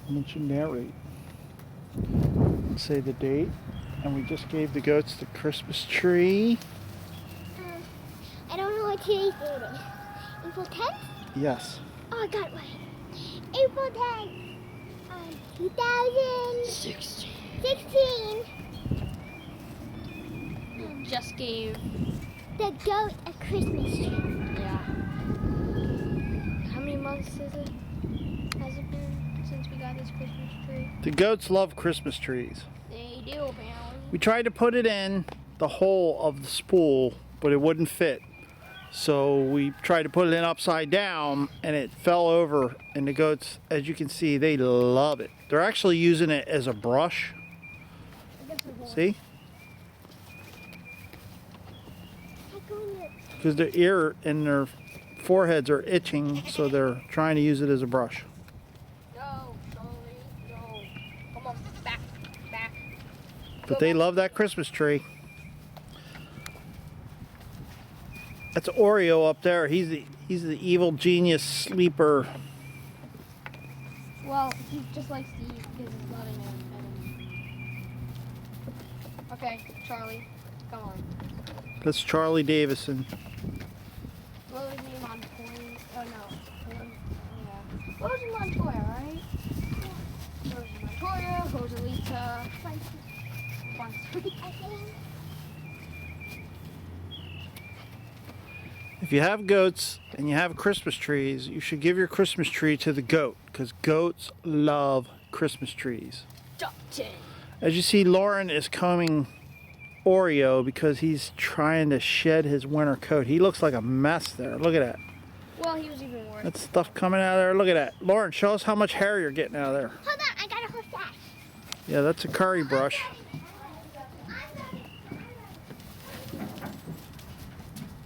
Why don't you narrate? Say the date. And we just gave the goats the Christmas tree. I don't know what today's date is. April 10th? Yes. Oh, I got it right. April 10th, 2016. Just gave The goat a Christmas tree. Yeah. How many months has it been since we got this Christmas tree? The goats love Christmas trees. They do, apparently. We tried to put it in the hole of the spool, but it wouldn't fit. So we tried to put it in upside down and it fell over, and the goats, as you can see, they love it. They're actually using it as a brush. See? Because their ear and their foreheads are itching, so they're trying to use it as a brush. No, Charlie, no. Come on, back. But they love that Christmas tree. That's Oreo up there. He's the evil genius sleeper. Well, he just likes to eat because he's loving it. Okay, Charlie, come on. That's Charlie Davison. What was his name on point? Oh no. Yeah. Rosa Montoya, right? Rosa Montoya, Rosalita. If you have goats and you have Christmas trees, you should give your Christmas tree to the goat, because goats love Christmas trees. As you see, Lauren is combing Oreo because he's trying to shed his winter coat. He looks like a mess there. Look at that. Well, he was even worse. That stuff coming out of there. Look at that. Lauren, show us how much hair you're getting out of there. Hold on, I got a whole stash. Yeah, that's a curry brush.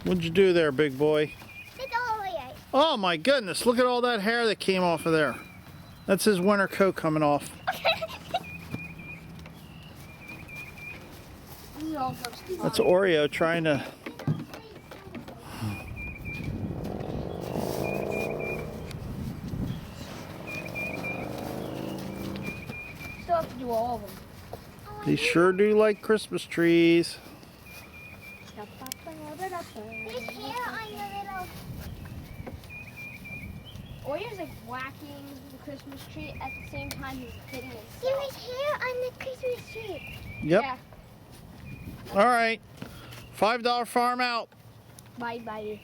What'd you do there, big boy? It's all the way out. Oh my goodness, look at all that hair that came off of there. That's his winter coat coming off. That's Oreo trying to... Still have to do all of them. They sure do like Christmas trees. There's hair on your little... Oreo's like whacking the Christmas tree at the same time he's hitting it. There was hair on the Christmas tree. Yep. Yeah. All right. $5 farm out. Bye.